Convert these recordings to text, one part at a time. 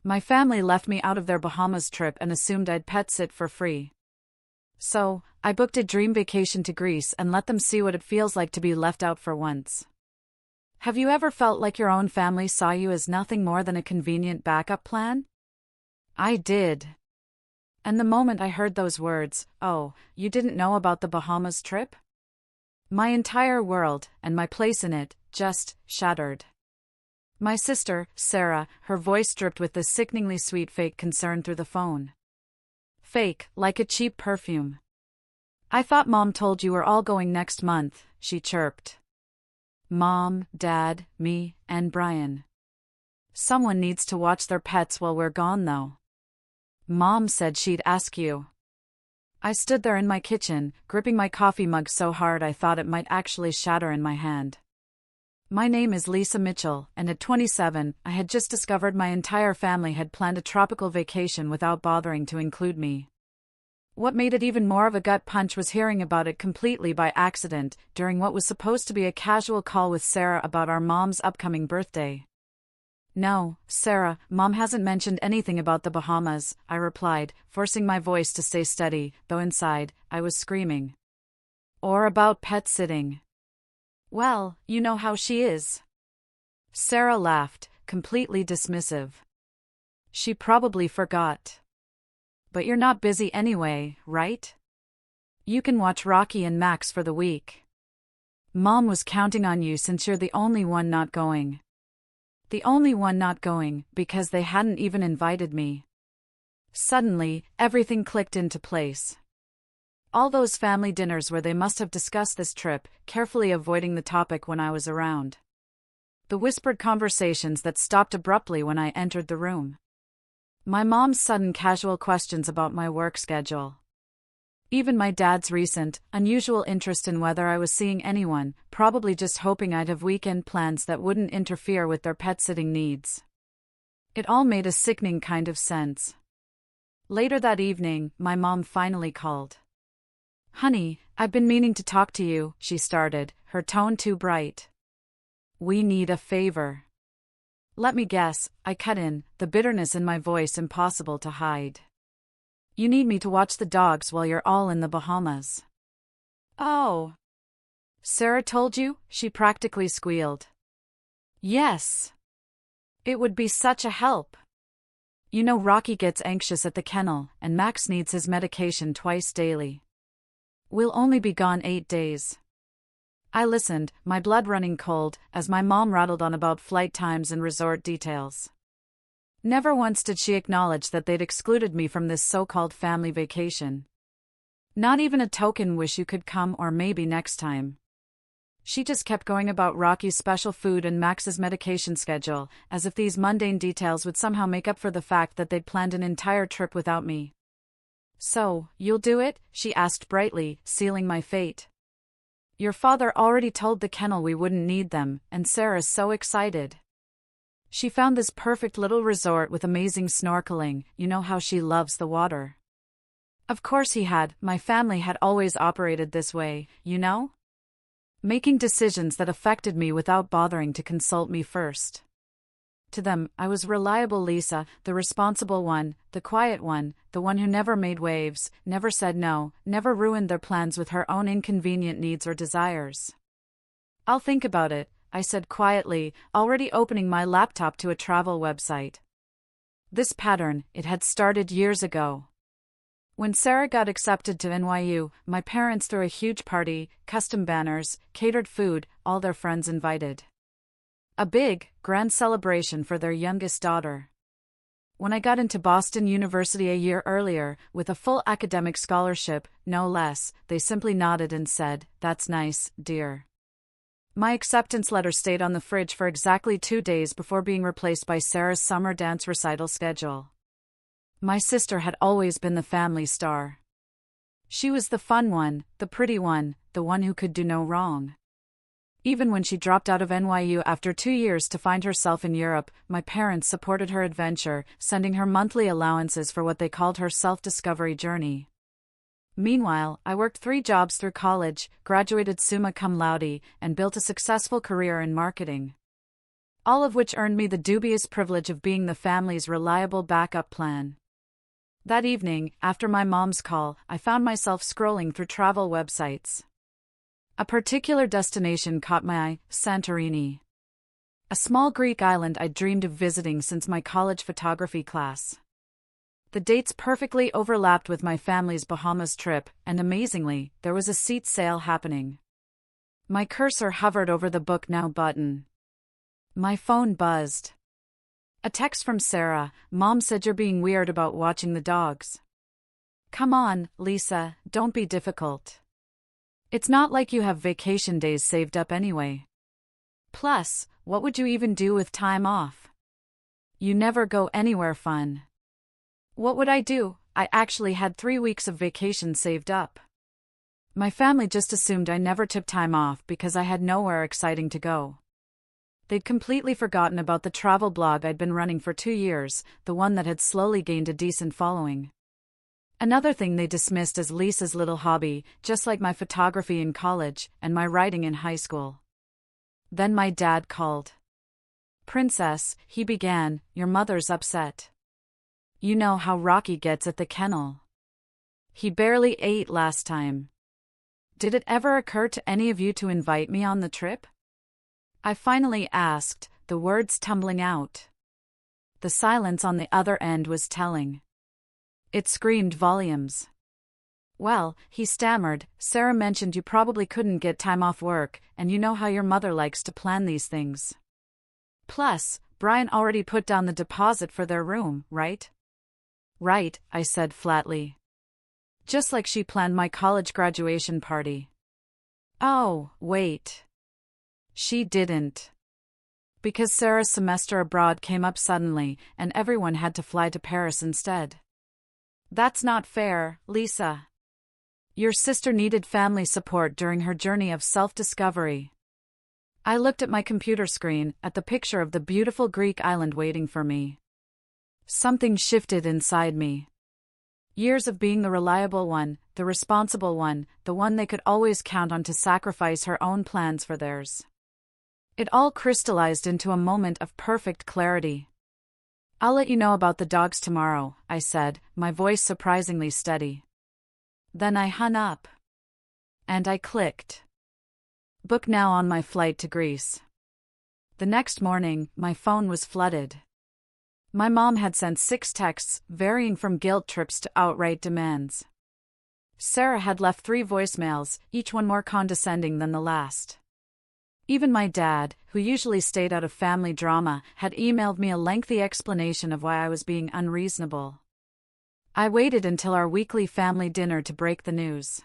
My family left me out of their Bahamas trip and assumed I'd pet sit for free. So, I booked a dream vacation to Greece and let them see what it feels like to be left out for once. Have you ever felt like your own family saw you as nothing more than a convenient backup plan? I did. And the moment I heard those words, "Oh, you didn't know about the Bahamas trip?" my entire world, and my place in it, just shattered. My sister, Sarah, her voice dripped with this sickeningly sweet fake concern through the phone. Fake, like a cheap perfume. "I thought Mom told you we're all going next month," she chirped. Mom, Dad, me, and Brian. Someone needs to watch their pets while we're gone though. Mom said she'd ask you. I stood there in my kitchen, gripping my coffee mug so hard I thought it might actually shatter in my hand. My name is Lisa Mitchell, and at 27, I had just discovered my entire family had planned a tropical vacation without bothering to include me. What made it even more of a gut punch was hearing about it completely by accident, during what was supposed to be a casual call with Sarah about our mom's upcoming birthday. "No, Sarah, Mom hasn't mentioned anything about the Bahamas," I replied, forcing my voice to stay steady, though inside, I was screaming. "Or about pet sitting." "Well, you know how she is." Sarah laughed, completely dismissive. "She probably forgot. But you're not busy anyway, right? You can watch Rocky and Max for the week. Mom was counting on you since you're the only one not going." The only one not going, because they hadn't even invited me. Suddenly, everything clicked into place. All those family dinners where they must have discussed this trip, carefully avoiding the topic when I was around. The whispered conversations that stopped abruptly when I entered the room. My mom's sudden casual questions about my work schedule. Even my dad's recent, unusual interest in whether I was seeing anyone, probably just hoping I'd have weekend plans that wouldn't interfere with their pet-sitting needs. It all made a sickening kind of sense. Later that evening, my mom finally called. "Honey, I've been meaning to talk to you," she started, her tone too bright. "We need a favor." Let me guess, I cut in, the bitterness in my voice impossible to hide. "You need me to watch the dogs while you're all in the Bahamas." "Oh. Sarah told you?" she practically squealed. "Yes. It would be such a help. You know Rocky gets anxious at the kennel, and Max needs his medication twice daily. We'll only be gone 8 days. I listened, my blood running cold, as my mom rattled on about flight times and resort details. Never once did she acknowledge that they'd excluded me from this so-called family vacation. Not even a token "wish you could come" or "maybe next time." She just kept going about Rocky's special food and Max's medication schedule, as if these mundane details would somehow make up for the fact that they'd planned an entire trip without me. "So, you'll do it?" she asked brightly, sealing my fate. "Your father already told the kennel we wouldn't need them, and Sarah's so excited. She found this perfect little resort with amazing snorkeling, you know how she loves the water." Of course he had, my family had always operated this way, you know? Making decisions that affected me without bothering to consult me first. To them, I was reliable Lisa, the responsible one, the quiet one, the one who never made waves, never said no, never ruined their plans with her own inconvenient needs or desires. "I'll think about it," I said quietly, already opening my laptop to a travel website. This pattern, it had started years ago. When Sarah got accepted to NYU, my parents threw a huge party, custom banners, catered food, all their friends invited. A big, grand celebration for their youngest daughter. When I got into Boston University a year earlier, with a full academic scholarship, no less, they simply nodded and said, "That's nice, dear." My acceptance letter stayed on the fridge for exactly 2 days before being replaced by Sarah's summer dance recital schedule. My sister had always been the family star. She was the fun one, the pretty one, the one who could do no wrong. Even when she dropped out of NYU after 2 years to find herself in Europe, my parents supported her adventure, sending her monthly allowances for what they called her self-discovery journey. Meanwhile, I worked 3 jobs through college, graduated summa cum laude, and built a successful career in marketing. all of which earned me the dubious privilege of being the family's reliable backup plan. That evening, after my mom's call, I found myself scrolling through travel websites. A particular destination caught my eye: Santorini. A small Greek island I'd dreamed of visiting since my college photography class. The dates perfectly overlapped with my family's Bahamas trip, and amazingly, there was a seat sale happening. My cursor hovered over the Book Now button. My phone buzzed. A text from Sarah: "Mom said you're being weird about watching the dogs." Come on, Lisa, don't be difficult. It's not like you have vacation days saved up anyway. Plus, what would you even do with time off? You never go anywhere fun. What would I do? I actually had 3 weeks of vacation saved up. My family just assumed I never took time off because I had nowhere exciting to go. They'd completely forgotten about the travel blog I'd been running for 2 years, the one that had slowly gained a decent following. Another thing they dismissed as Lisa's little hobby, just like my photography in college and my writing in high school. Then my dad called. "Princess," he began, "your mother's upset. You know how Rocky gets at the kennel. He barely ate last time. Did it ever occur to any of you to invite me on the trip?" I finally asked, the words tumbling out. The silence on the other end was telling. It screamed volumes. "Well," he stammered, "Sarah mentioned you probably couldn't get time off work, and you know how your mother likes to plan these things. Plus, Brian already put down the deposit for their room, right?" "Right," I said flatly. "Just like she planned my college graduation party." "Oh, wait. She didn't. Because Sarah's semester abroad came up suddenly, and everyone had to fly to Paris instead." "That's not fair, Lisa. Your sister needed family support during her journey of self-discovery." I looked at my computer screen, at the picture of the beautiful Greek island waiting for me. Something shifted inside me. Years of being the reliable one, the responsible one, the one they could always count on to sacrifice her own plans for theirs. It all crystallized into a moment of perfect clarity. "I'll let you know about the dogs tomorrow," I said, my voice surprisingly steady. Then I hung up. And I clicked Book Now on my flight to Greece. The next morning, my phone was flooded. My mom had sent 6 texts, varying from guilt trips to outright demands. Sarah had left 3 voicemails, each one more condescending than the last. Even my dad, who usually stayed out of family drama, had emailed me a lengthy explanation of why I was being unreasonable. I waited until our weekly family dinner to break the news.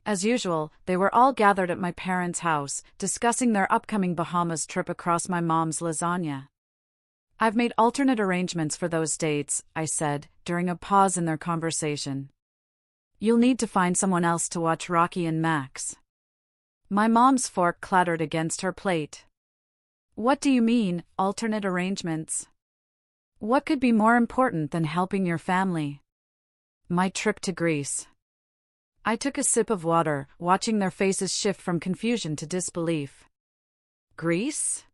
As usual, they were all gathered at my parents' house, discussing their upcoming Bahamas trip across my mom's lasagna. "I've made alternate arrangements for those dates," I said, during a pause in their conversation. "You'll need to find someone else to watch Rocky and Max." My mom's fork clattered against her plate. "What do you mean, alternate arrangements? What could be more important than helping your family?" "My trip to Greece." I took a sip of water, watching their faces shift from confusion to disbelief. "Greece?"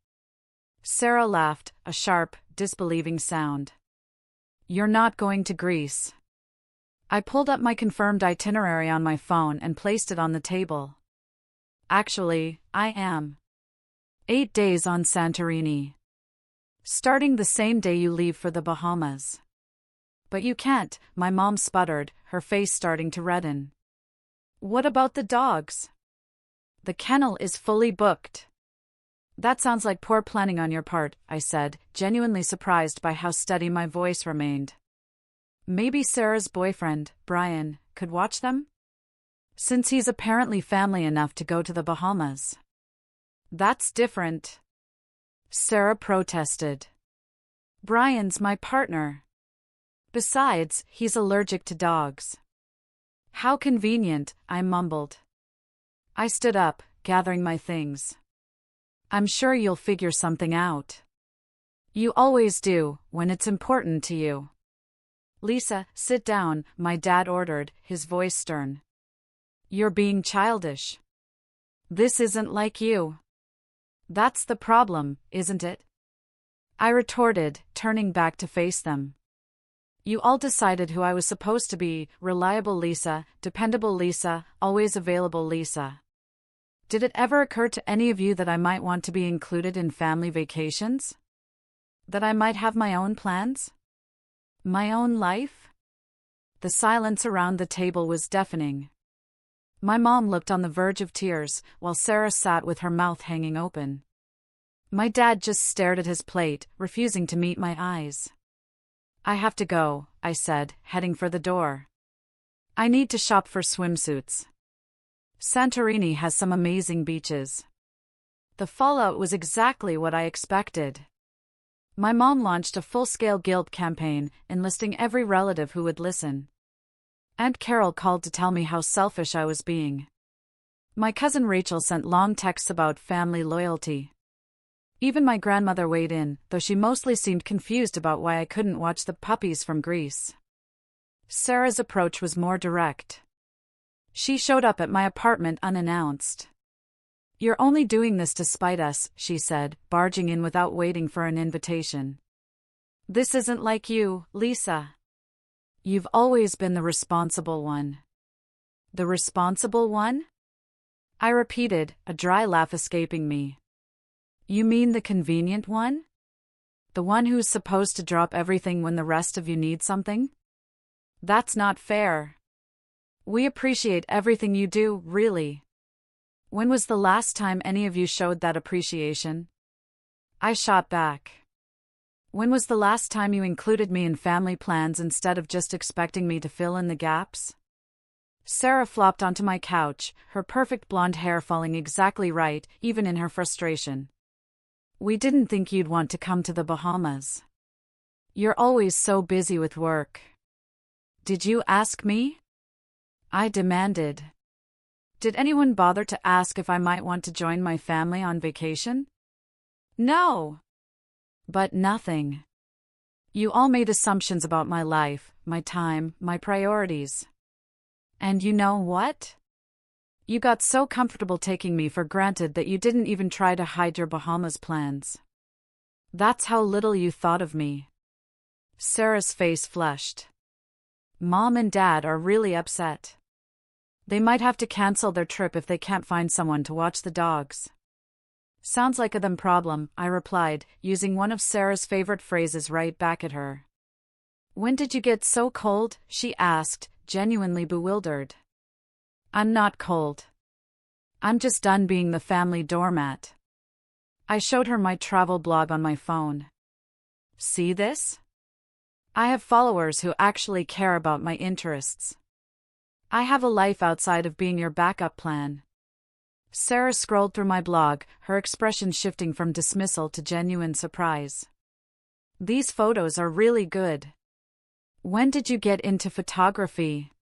Sarah laughed, a sharp, disbelieving sound. "You're not going to Greece." I pulled up my confirmed itinerary on my phone and placed it on the table. "Actually, I am. 8 days on Santorini. Starting the same day you leave for the Bahamas." "But you can't," my mom sputtered, her face starting to redden. "What about the dogs?" "The kennel is fully booked." "That sounds like poor planning on your part," I said, genuinely surprised by how steady my voice remained. "Maybe Sarah's boyfriend, Brian, could watch them? Since he's apparently family enough to go to the Bahamas." "That's different," Sarah protested. "Brian's my partner. Besides, he's allergic to dogs." "How convenient," I mumbled. I stood up, gathering my things. "I'm sure you'll figure something out. You always do, when it's important to you." "Lisa, sit down," my dad ordered, his voice stern. "You're being childish. This isn't like you." "That's the problem, isn't it?" I retorted, turning back to face them. You all decided who I was supposed to be: reliable Lisa, dependable Lisa, always available Lisa. Did it ever occur to any of you that I might want to be included in family vacations? That I might have my own plans? My own life? The silence around the table was deafening. My mom looked on the verge of tears, while Sarah sat with her mouth hanging open. My dad just stared at his plate, refusing to meet my eyes. I have to go, I said, heading for the door. I need to shop for swimsuits. Santorini has some amazing beaches. The fallout was exactly what I expected. My mom launched a full-scale guilt campaign, enlisting every relative who would listen. Aunt Carol called to tell me how selfish I was being. My cousin Rachel sent long texts about family loyalty. Even my grandmother weighed in, though she mostly seemed confused about why I couldn't watch the puppies from Greece. Sarah's approach was more direct. She showed up at my apartment unannounced. You're only doing this to spite us, she said, barging in without waiting for an invitation. This isn't like you, Lisa. You've always been the responsible one. The responsible one? I repeated, a dry laugh escaping me. You mean the convenient one? The one who's supposed to drop everything when the rest of you need something? That's not fair. We appreciate everything you do, really. When was the last time any of you showed that appreciation? I shot back. When was the last time you included me in family plans instead of just expecting me to fill in the gaps? Sarah flopped onto my couch, her perfect blonde hair falling exactly right, even in her frustration. We didn't think you'd want to come to the Bahamas. You're always so busy with work. Did you ask me? I demanded. Did anyone bother to ask if I might want to join my family on vacation? No. But nothing. You all made assumptions about my life, my time, my priorities. And you know what? You got so comfortable taking me for granted that you didn't even try to hide your Bahamas plans. That's how little you thought of me. Sarah's face flushed. Mom and Dad are really upset. They might have to cancel their trip if they can't find someone to watch the dogs. Sounds like a them problem, I replied, using one of Sarah's favorite phrases right back at her. When did you get so cold? She asked, genuinely bewildered. I'm not cold. I'm just done being the family doormat. I showed her my travel blog on my phone. See this? I have followers who actually care about my interests. I have a life outside of being your backup plan. Sarah scrolled through my blog, her expression shifting from dismissal to genuine surprise. These photos are really good. When did you get into photography?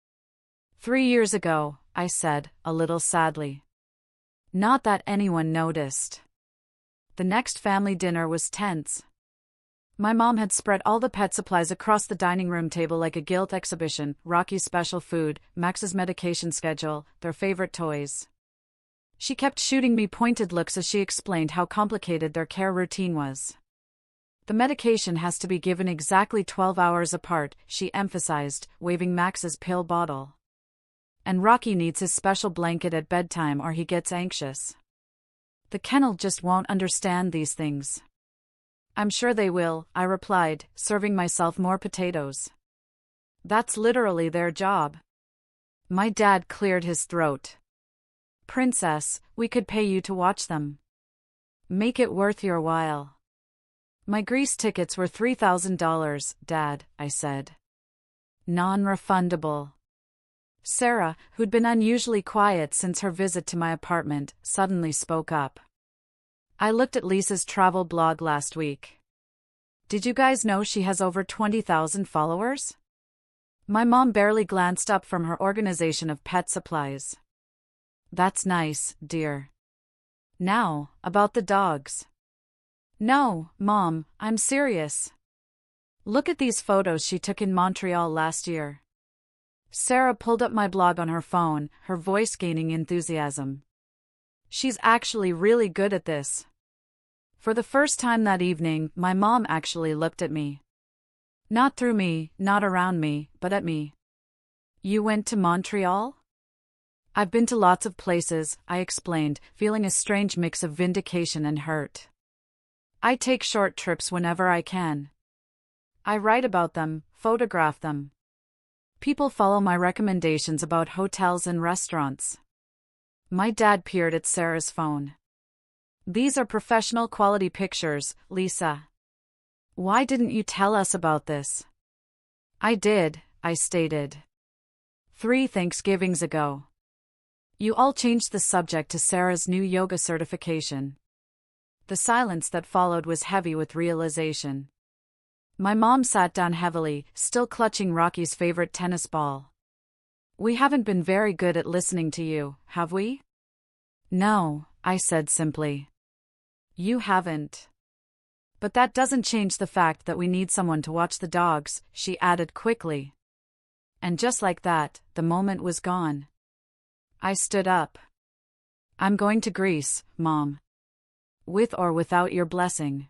3 years ago, I said, a little sadly. Not that anyone noticed. The next family dinner was tense. My mom had spread all the pet supplies across the dining room table like a guilt exhibition: Rocky's special food, Max's medication schedule, their favorite toys. She kept shooting me pointed looks as she explained how complicated their care routine was. The medication has to be given exactly 12 hours apart, she emphasized, waving Max's pill bottle. And Rocky needs his special blanket at bedtime or he gets anxious. The kennel just won't understand these things. I'm sure they will, I replied, serving myself more potatoes. That's literally their job. My dad cleared his throat. Princess, we could pay you to watch them. Make it worth your while. My Greece tickets were $3,000, Dad, I said. Non-refundable. Sarah, who'd been unusually quiet since her visit to my apartment, suddenly spoke up. I looked at Lisa's travel blog last week. Did you guys know she has over 20,000 followers? My mom barely glanced up from her organization of pet supplies. That's nice, dear. Now, about the dogs. No, Mom, I'm serious. Look at these photos she took in Montreal last year. Sarah pulled up my blog on her phone, her voice gaining enthusiasm. She's actually really good at this. For the first time that evening, my mom actually looked at me. Not through me, not around me, but at me. You went to Montreal? I've been to lots of places, I explained, feeling a strange mix of vindication and hurt. I take short trips whenever I can. I write about them, photograph them. People follow my recommendations about hotels and restaurants. My dad peered at Sarah's phone. These are professional quality pictures, Lisa. Why didn't you tell us about this? I did, I stated. 3 Thanksgivings ago. You all changed the subject to Sarah's new yoga certification. The silence that followed was heavy with realization. My mom sat down heavily, still clutching Rocky's favorite tennis ball. We haven't been very good at listening to you, have we? No, I said simply. You haven't. But that doesn't change the fact that we need someone to watch the dogs, she added quickly. And just like that, the moment was gone. I stood up. I'm going to Greece, Mom. With or without your blessing.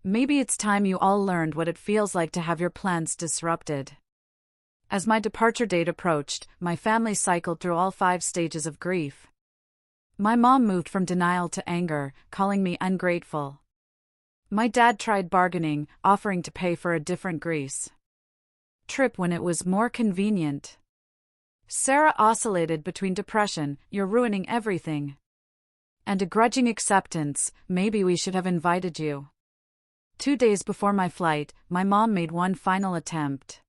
Maybe it's time you all learned what it feels like to have your plans disrupted. As my departure date approached, my family cycled through all 5 stages of grief. My mom moved from denial to anger, calling me ungrateful. My dad tried bargaining, offering to pay for a different Greece trip when it was more convenient. Sarah oscillated between depression, you're ruining everything, and a grudging acceptance, maybe we should have invited you. 2 days before my flight, my mom made one final attempt.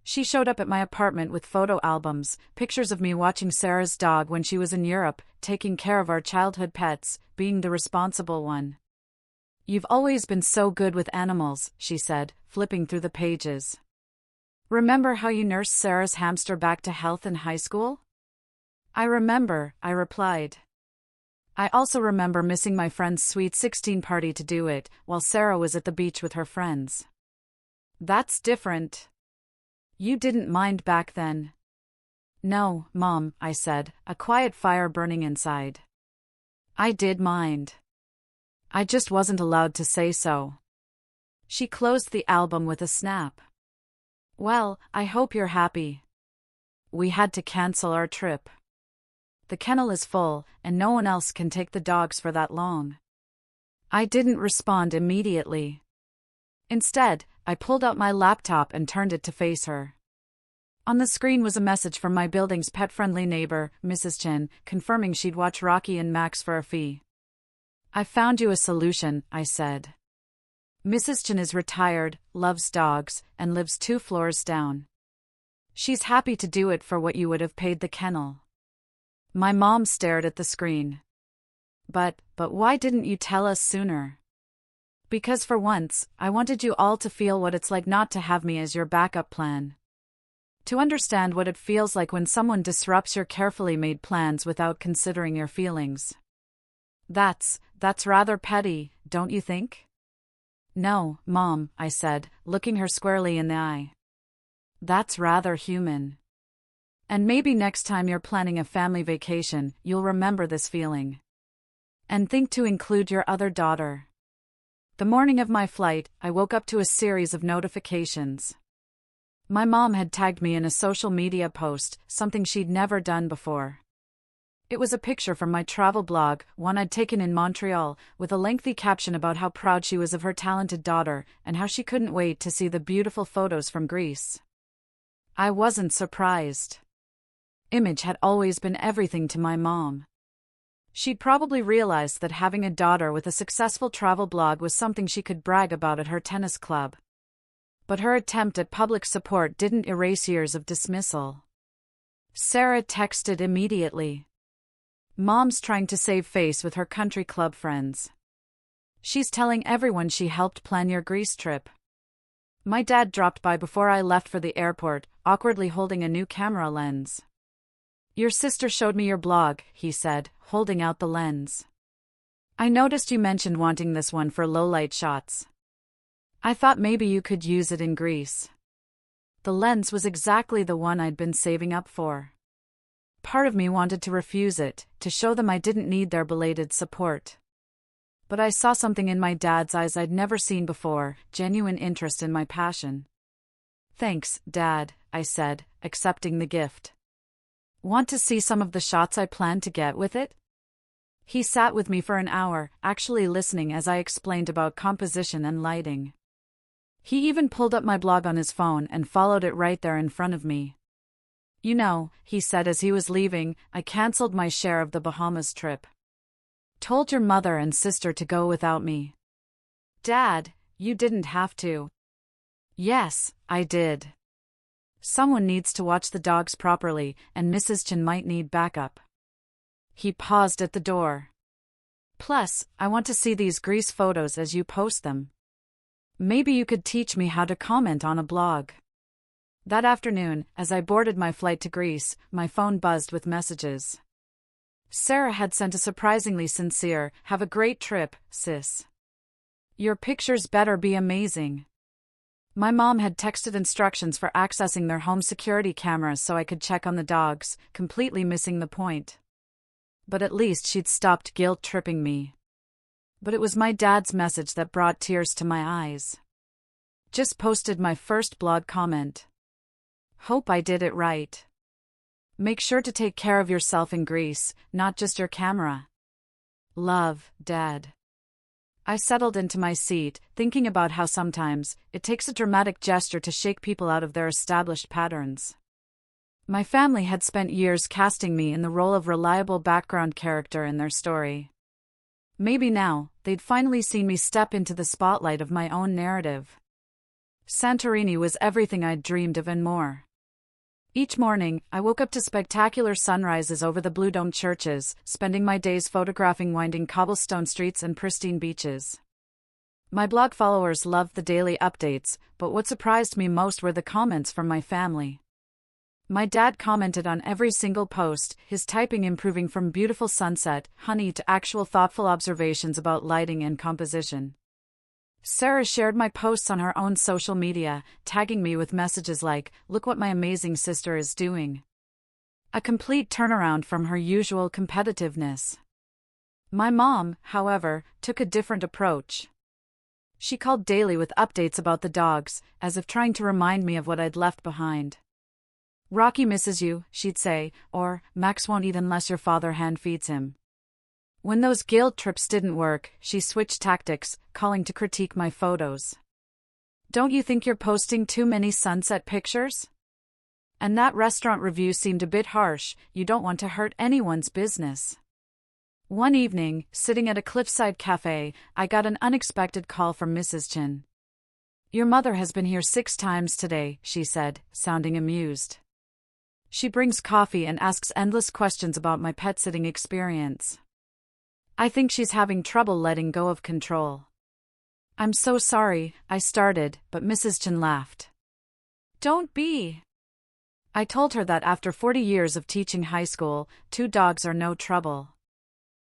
She showed up at my apartment with photo albums, pictures of me watching Sarah's dog when she was in Europe, taking care of our childhood pets, being the responsible one. You've always been so good with animals, she said, flipping through the pages. Remember how you nursed Sarah's hamster back to health in high school? I remember, I replied. I also remember missing my friend's sweet 16 party to do it, while Sarah was at the beach with her friends. That's different. You didn't mind back then. No, Mom, I said, a quiet fire burning inside. I did mind. I just wasn't allowed to say so. She closed the album with a snap. Well, I hope you're happy. We had to cancel our trip. The kennel is full, and no one else can take the dogs for that long. I didn't respond immediately. Instead, I pulled out my laptop and turned it to face her. On the screen was a message from my building's pet-friendly neighbor, Mrs. Chin, confirming she'd watch Rocky and Max for a fee. I found you a solution, I said. Mrs. Chin is retired, loves dogs, and lives 2 floors down. She's happy to do it for what you would have paid the kennel. My mom stared at the screen. But why didn't you tell us sooner? Because for once, I wanted you all to feel what it's like not to have me as your backup plan. To understand what it feels like when someone disrupts your carefully made plans without considering your feelings. That's rather petty, don't you think? No, Mom, I said, looking her squarely in the eye. That's rather human. And maybe next time you're planning a family vacation, you'll remember this feeling. And think to include your other daughter. The morning of my flight, I woke up to a series of notifications. My mom had tagged me in a social media post, something she'd never done before. It was a picture from my travel blog, one I'd taken in Montreal, with a lengthy caption about how proud she was of her talented daughter, and how she couldn't wait to see the beautiful photos from Greece. I wasn't surprised. Image had always been everything to my mom. She'd probably realized that having a daughter with a successful travel blog was something she could brag about at her tennis club. But her attempt at public support didn't erase years of dismissal. Sarah texted immediately. Mom's trying to save face with her country club friends. She's telling everyone she helped plan your Greece trip. My dad dropped by before I left for the airport, awkwardly holding a new camera lens. Your sister showed me your blog, he said, holding out the lens. I noticed you mentioned wanting this one for low-light shots. I thought maybe you could use it in Greece. The lens was exactly the one I'd been saving up for. Part of me wanted to refuse it, to show them I didn't need their belated support. But I saw something in my dad's eyes I'd never seen before, genuine interest in my passion. "Thanks, Dad," I said, accepting the gift. "Want to see some of the shots I plan to get with it?" He sat with me for an hour, actually listening as I explained about composition and lighting. He even pulled up my blog on his phone and followed it right there in front of me. "You know," he said as he was leaving, "I canceled my share of the Bahamas trip. Told your mother and sister to go without me." "Dad, you didn't have to." "Yes, I did. Someone needs to watch the dogs properly, and Mrs. Chen might need backup." He paused at the door. "Plus, I want to see these Greece photos as you post them. Maybe you could teach me how to comment on a blog." That afternoon, as I boarded my flight to Greece, my phone buzzed with messages. Sarah had sent a surprisingly sincere, "Have a great trip, sis. Your pictures better be amazing." My mom had texted instructions for accessing their home security cameras so I could check on the dogs, completely missing the point. But at least she'd stopped guilt-tripping me. But it was my dad's message that brought tears to my eyes. "Just posted my first blog comment. Hope I did it right. Make sure to take care of yourself in Greece, not just your camera. Love, Dad." I settled into my seat, thinking about how sometimes it takes a dramatic gesture to shake people out of their established patterns. My family had spent years casting me in the role of reliable background character in their story. Maybe now, they'd finally seen me step into the spotlight of my own narrative. Santorini was everything I'd dreamed of and more. Each morning, I woke up to spectacular sunrises over the blue-domed churches, spending my days photographing winding cobblestone streets and pristine beaches. My blog followers loved the daily updates, but what surprised me most were the comments from my family. My dad commented on every single post, his typing improving from beautiful sunset, honey to actual thoughtful observations about lighting and composition. Sarah shared my posts on her own social media, tagging me with messages like, "Look what my amazing sister is doing." A complete turnaround from her usual competitiveness. My mom, however, took a different approach. She called daily with updates about the dogs, as if trying to remind me of what I'd left behind. "Rocky misses you," she'd say, or, "Max won't eat unless your father hand feeds him." When those guilt trips didn't work, she switched tactics, calling to critique my photos. "Don't you think you're posting too many sunset pictures? And that restaurant review seemed a bit harsh, you don't want to hurt anyone's business." One evening, sitting at a cliffside cafe, I got an unexpected call from Mrs. Chen. "Your mother has been here 6 times today," she said, sounding amused. "She brings coffee and asks endless questions about my pet-sitting experience. I think she's having trouble letting go of control." "I'm so sorry," I started, but Mrs. Chen laughed. "Don't be." I told her that after 40 years of teaching high school, 2 dogs are no trouble.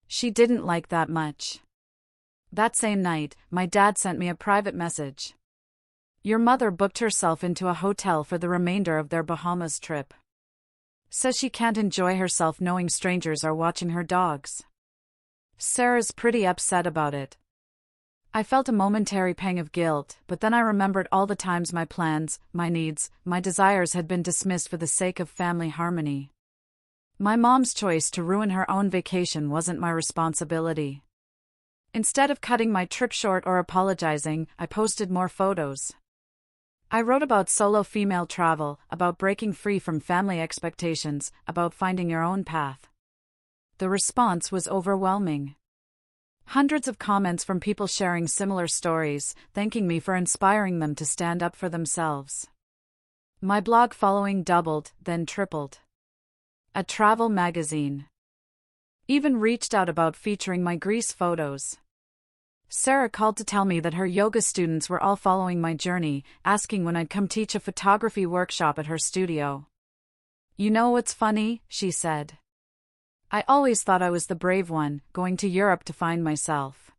She didn't like that much. That same night, my dad sent me a private message. "Your mother booked herself into a hotel for the remainder of their Bahamas trip. Says she can't enjoy herself knowing strangers are watching her dogs. Sarah's pretty upset about it." I felt a momentary pang of guilt, but then I remembered all the times my plans, my needs, my desires had been dismissed for the sake of family harmony. My mom's choice to ruin her own vacation wasn't my responsibility. Instead of cutting my trip short or apologizing, I posted more photos. I wrote about solo female travel, about breaking free from family expectations, about finding your own path. The response was overwhelming. Hundreds of comments from people sharing similar stories, thanking me for inspiring them to stand up for themselves. My blog following doubled, then tripled. A travel magazine even reached out about featuring my Greece photos. Sarah called to tell me that her yoga students were all following my journey, asking when I'd come teach a photography workshop at her studio. "You know what's funny?" she said. "I always thought I was the brave one, going to Europe to find myself.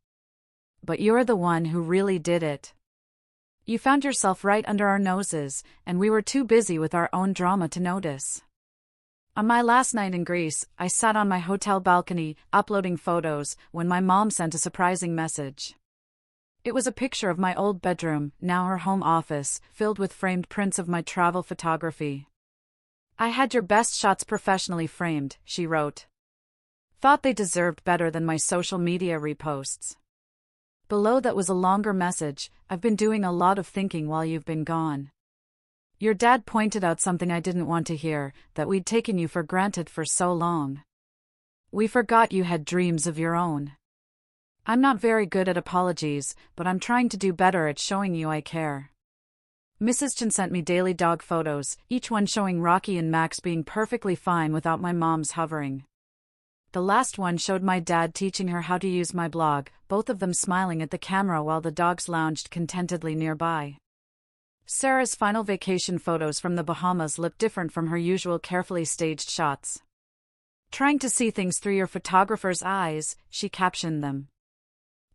But you're the one who really did it. You found yourself right under our noses, and we were too busy with our own drama to notice." On my last night in Greece, I sat on my hotel balcony, uploading photos, when my mom sent a surprising message. It was a picture of my old bedroom, now her home office, filled with framed prints of my travel photography. "I had your best shots professionally framed," she wrote. "Thought they deserved better than my social media reposts." Below that was a longer message: "I've been doing a lot of thinking while you've been gone. Your dad pointed out something I didn't want to hear, that we'd taken you for granted for so long. We forgot you had dreams of your own. I'm not very good at apologies, but I'm trying to do better at showing you I care." Mrs. Chen sent me daily dog photos, each one showing Rocky and Max being perfectly fine without my mom's hovering. The last one showed my dad teaching her how to use my blog, both of them smiling at the camera while the dogs lounged contentedly nearby. Sarah's final vacation photos from the Bahamas looked different from her usual carefully staged shots. "Trying to see things through your photographer's eyes," she captioned them.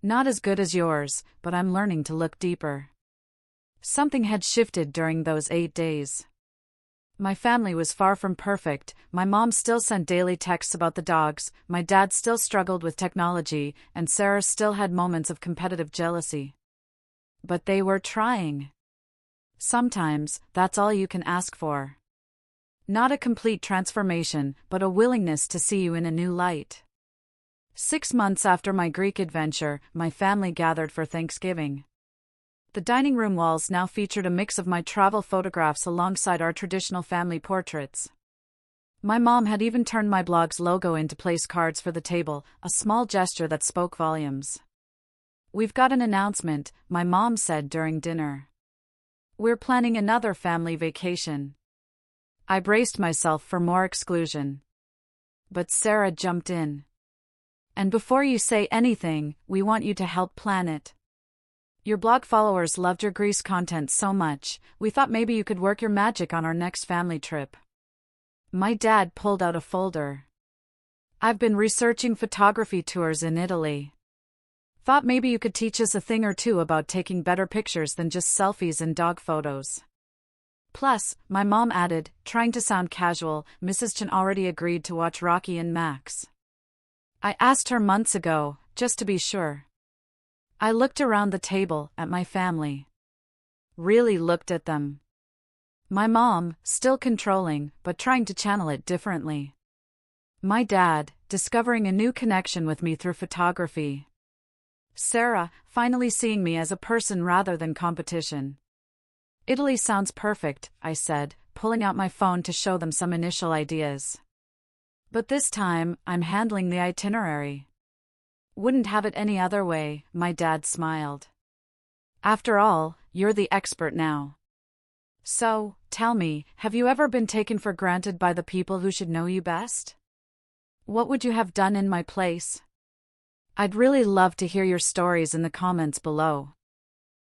"Not as good as yours, but I'm learning to look deeper." Something had shifted during those 8 days. My family was far from perfect. My mom still sent daily texts about the dogs, my dad still struggled with technology, and Sarah still had moments of competitive jealousy. But they were trying. Sometimes, that's all you can ask for. Not a complete transformation, but a willingness to see you in a new light. 6 months after my Greek adventure, my family gathered for Thanksgiving. The dining room walls now featured a mix of my travel photographs alongside our traditional family portraits. My mom had even turned my blog's logo into place cards for the table, a small gesture that spoke volumes. "We've got an announcement," my mom said during dinner. "We're planning another family vacation." I braced myself for more exclusion. But Sarah jumped in. "And before you say anything, we want you to help plan it. Your blog followers loved your Greece content so much, we thought maybe you could work your magic on our next family trip." My dad pulled out a folder. "I've been researching photography tours in Italy. Thought maybe you could teach us a thing or two about taking better pictures than just selfies and dog photos." Plus, my mom added, trying to sound casual, "Mrs. Chen already agreed to watch Rocky and Max. I asked her months ago, just to be sure." I looked around the table, at my family. Really looked at them. My mom, still controlling, but trying to channel it differently. My dad, discovering a new connection with me through photography. Sarah, finally seeing me as a person rather than competition. "Italy sounds perfect," I said, pulling out my phone to show them some initial ideas. "But this time, I'm handling the itinerary." "Wouldn't have it any other way," my dad smiled. "After all, you're the expert now. So, tell me, have you ever been taken for granted by the people who should know you best? What would you have done in my place? I'd really love to hear your stories in the comments below."